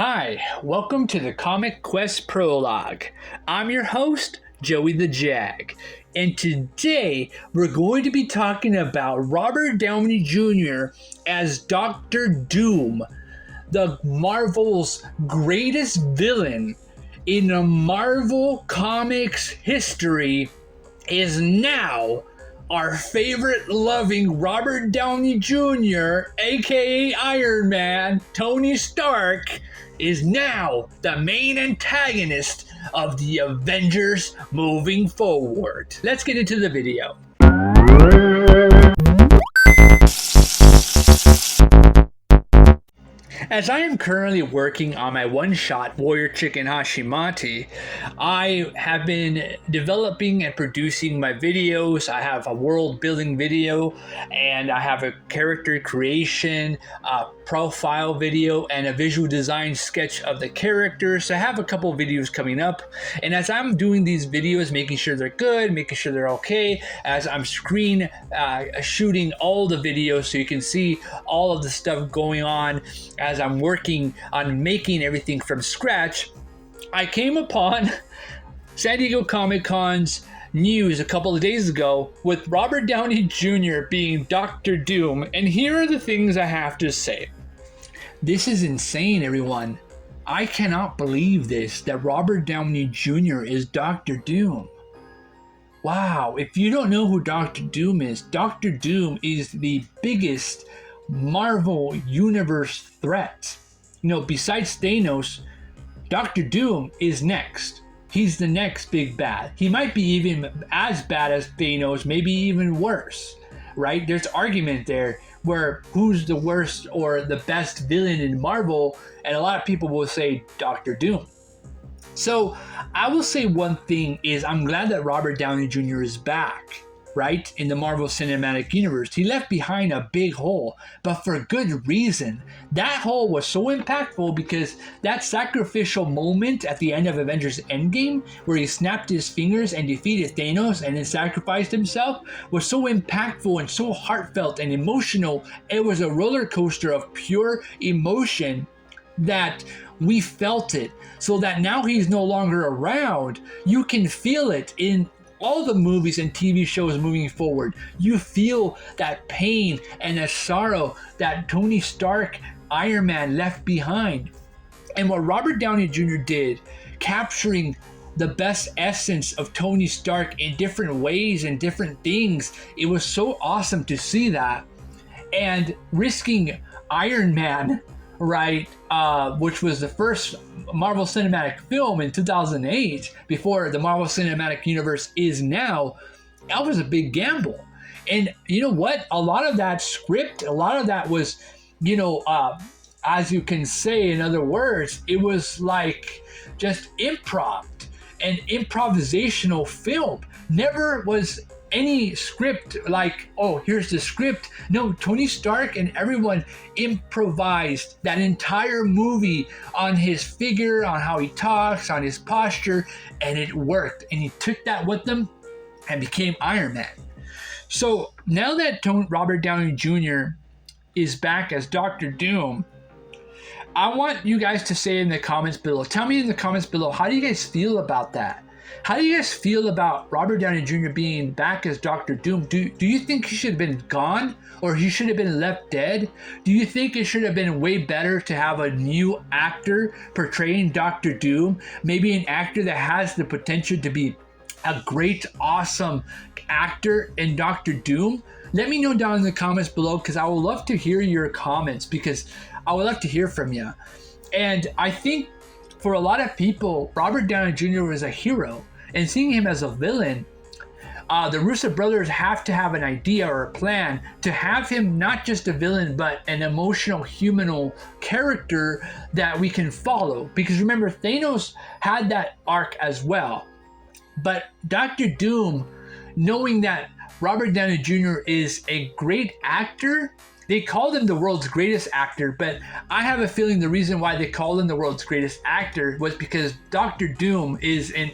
Hi, welcome to the Comic Quest Prologue. I'm your host, Joey the JAG, and today we're going to be talking about Robert Downey Jr. as Doctor Doom, the Marvel's greatest villain in the Marvel Comics history, is now our favorite loving Robert Downey Jr., aka Iron Man, Tony Stark, is now the main antagonist of the Avengers moving forward. Let's get into the video. As I am currently working on my one-shot Warrior Chicken Hashimati, I have been developing and producing my videos. I have a world-building video, and I have a character creation, profile video, and a visual design sketch of the characters. So I have a couple videos coming up, and as I'm doing these videos, making sure they're good, making sure they're okay, as I'm screen shooting all the videos so you can see all of the stuff going on as I'm working on making everything from scratch, I came upon San Diego Comic-Con's news a couple of days ago with Robert Downey Jr. being Doctor Doom, and here are the things I have to say. This is insane, everyone. I cannot believe this, that Robert Downey Jr. is Doctor Doom. Wow, if you don't know who Doctor Doom is the biggest Marvel Universe threat. You know, besides Thanos, Doctor Doom is next. He's the next big bad. He might be even as bad as Thanos, maybe even worse, right? There's argument there where who's the worst or the best villain in Marvel, and a lot of people will say Doctor Doom. So I will say one thing is I'm glad that Robert Downey Jr. is back, right, in the Marvel Cinematic Universe. He left behind a big hole, but for good reason. That hole was so impactful because that sacrificial moment at the end of Avengers Endgame, where he snapped his fingers and defeated Thanos and then sacrificed himself, was so impactful and so heartfelt and emotional. It was a roller coaster of pure emotion that we felt it. So that now he's no longer around, you can feel it in all the movies and TV shows moving forward. You feel that pain and that sorrow that Tony Stark, Iron Man, left behind. And what Robert Downey Jr. did, capturing the best essence of Tony Stark in different ways and different things, it was so awesome to see that. And risking Iron Man, right, which was the first Marvel Cinematic film in 2008, before the Marvel Cinematic Universe is now, that was a big gamble. And you know what? A lot of that script, a lot of that was, as you can say, in other words, it was like just improv, an improvisational film. Never was any script like, oh, here's the script. No, Tony Stark and everyone improvised that entire movie on his figure, on how he talks, on his posture, and it worked. And he took that with him and became Iron Man. So now that Robert Downey Jr. is back as Doctor Doom, I want you guys to say in the comments below, tell me in the comments below, how do you guys feel about that? How do you guys feel about Robert Downey Jr. being back as Doctor Doom? Do you think he should have been gone, or he should have been left dead? Do you think it should have been way better to have a new actor portraying Doctor Doom? Maybe an actor that has the potential to be a great, awesome actor in Doctor Doom? Let me know down in the comments below, because I would love to hear your comments, because I would love to hear from you. And I think for a lot of people, Robert Downey Jr. was a hero, and seeing him as a villain, the Russo brothers have to have an idea or a plan to have him not just a villain, but an emotional, human character that we can follow. Because remember, Thanos had that arc as well. But Doctor Doom, knowing that Robert Downey Jr. is a great actor, they called him the world's greatest actor, but I have a feeling the reason why they called him the world's greatest actor was because Doctor Doom is an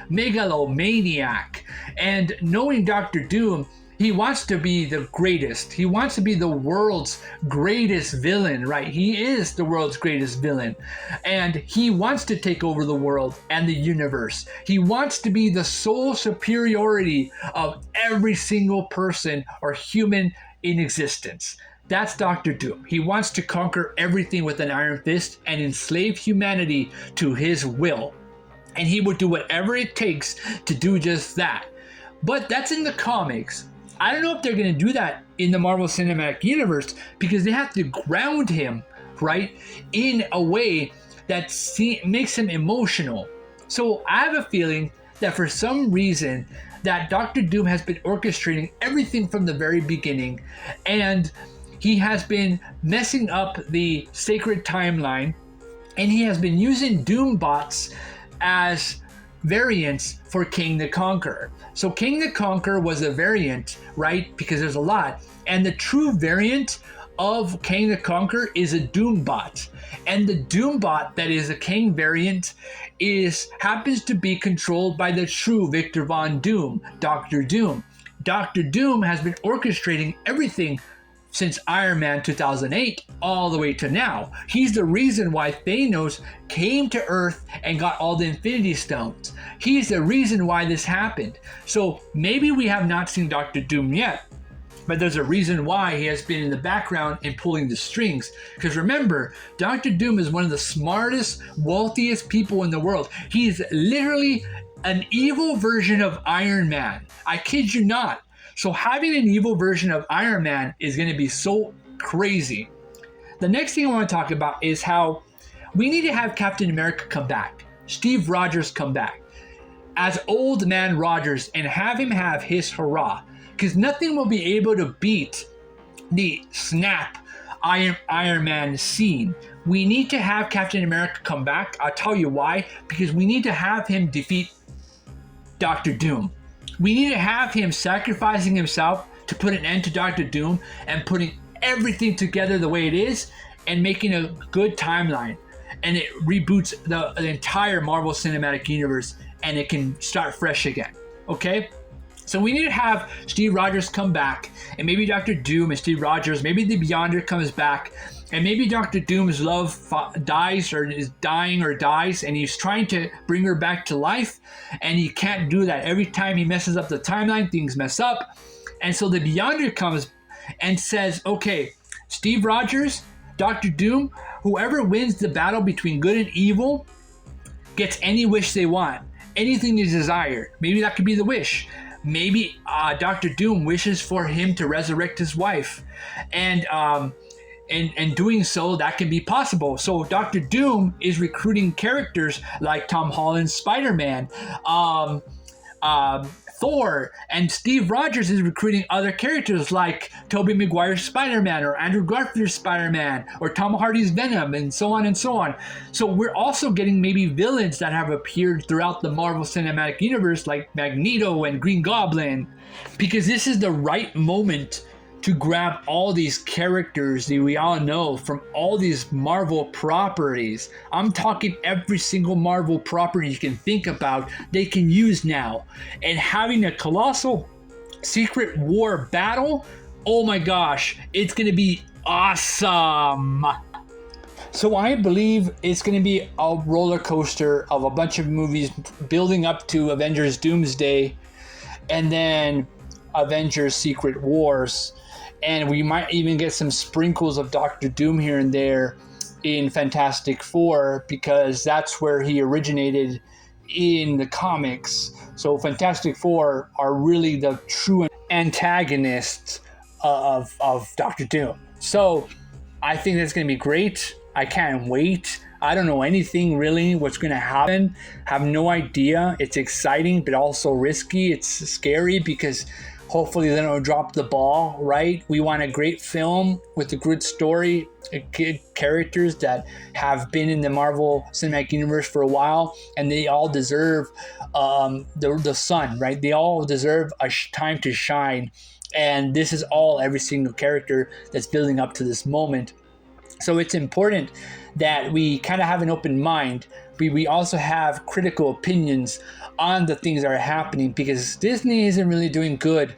megalomaniac. And knowing Doctor Doom, He wants to be the greatest. He wants to be the world's greatest villain, right? He is the world's greatest villain. And he wants to take over the world and the universe. He wants to be the sole superiority of every single person or human in existence. That's Doctor Doom. He wants to conquer everything with an iron fist and enslave humanity to his will. And he would do whatever it takes to do just that. But that's in the comics. I don't know if they're going to do that in the Marvel Cinematic Universe, because they have to ground him, right, in a way that makes him emotional. So I have a feeling that for some reason that Doctor Doom has been orchestrating everything from the very beginning, and he has been messing up the sacred timeline, and he has been using Doom bots as variants for King the Conqueror. So King the Conqueror was a variant, right? Because there's a lot. And the true variant of King the Conqueror is a Doom bot. And the Doom bot that is a King variant happens to be controlled by the true Victor Von Doom, Doctor Doom. Doctor Doom has been orchestrating everything since Iron Man 2008 all the way to now. He's the reason why Thanos came to Earth and got all the Infinity Stones. He's the reason why this happened. So maybe we have not seen Doctor Doom yet, but there's a reason why he has been in the background and pulling the strings. Because remember, Doctor Doom is one of the smartest, wealthiest people in the world. He's literally an evil version of Iron Man. I kid you not. So having an evil version of Iron Man is going to be so crazy. The next thing I want to talk about is how we need to have Captain America come back. Steve Rogers come back as Old Man Rogers and have him have his hurrah. Because nothing will be able to beat the snap Iron Man scene. We need to have Captain America come back. I'll tell you why. Because we need to have him defeat Doctor Doom. We need to have him sacrificing himself to put an end to Doctor Doom and putting everything together the way it is and making a good timeline. And it reboots the entire Marvel Cinematic Universe and it can start fresh again. Okay? So we need to have Steve Rogers come back, and maybe Doctor Doom and Steve Rogers, maybe the Beyonder comes back, and maybe Doctor Doom's love dies or is dying or dies, and he's trying to bring her back to life, and he can't do that. Every time he messes up the timeline, things mess up. And so the Beyonder comes and says, okay, Steve Rogers, Doctor Doom, whoever wins the battle between good and evil gets any wish they want, anything they desire. Maybe that could be the wish. Maybe Doctor Doom wishes for him to resurrect his wife, and doing so, that can be possible. So Doctor Doom is recruiting characters like Tom Holland's Spider-Man, Thor, and Steve Rogers is recruiting other characters like Tobey Maguire's Spider-Man or Andrew Garfield's Spider-Man or Tom Hardy's Venom, and so on and so on. So we're also getting maybe villains that have appeared throughout the Marvel Cinematic Universe like Magneto and Green Goblin, because this is the right moment to grab all these characters that we all know from all these Marvel properties. I'm talking every single Marvel property you can think about, they can use now. And having a colossal Secret War battle, oh my gosh, it's gonna be awesome. So I believe it's gonna be a roller coaster of a bunch of movies building up to Avengers Doomsday and then Avengers Secret Wars. And we might even get some sprinkles of Doctor Doom here and there in Fantastic Four, because that's where he originated in the comics. So Fantastic Four are really the true antagonists of Doctor Doom. So I think that's going to be great. I can't wait. I don't know anything really what's going to happen. Have no idea. It's exciting, but also risky. It's scary because hopefully they don't drop the ball, right? We want a great film with a good story, good characters that have been in the Marvel Cinematic Universe for a while, and they all deserve the sun, right? They all deserve a time to shine, and this is all every single character that's building up to this moment. So it's important that we kind of have an open mind. We also have critical opinions on the things that are happening, because Disney isn't really doing good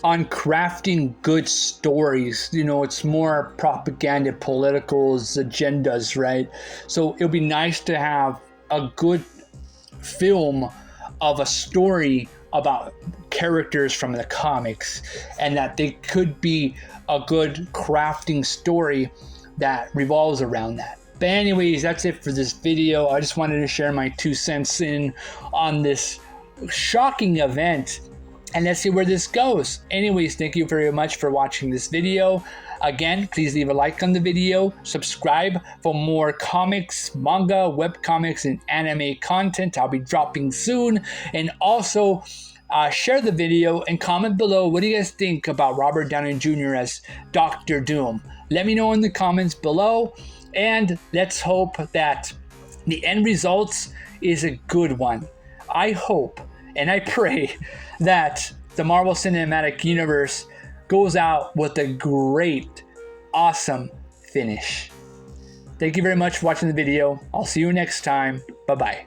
on crafting good stories. You know, it's more propaganda, politicals, agendas, right? So it'll be nice to have a good film of a story about characters from the comics, and that they could be a good crafting story that revolves around that. But anyways, that's it for this video. I just wanted to share my 2 cents in on this shocking event, and let's see where this goes. Anyways, thank you very much for watching this video. Again, please leave a like on the video, subscribe for more comics, manga, webcomics, and anime content I'll be dropping soon. And also, share the video and comment below, what do you guys think about Robert Downey Jr. as Dr. Doom? Let me know in the comments below, and let's hope that the end results is a good one. I hope and I pray that the Marvel Cinematic Universe goes out with a great, awesome finish. Thank you very much for watching the video. I'll see you next time. Bye-bye.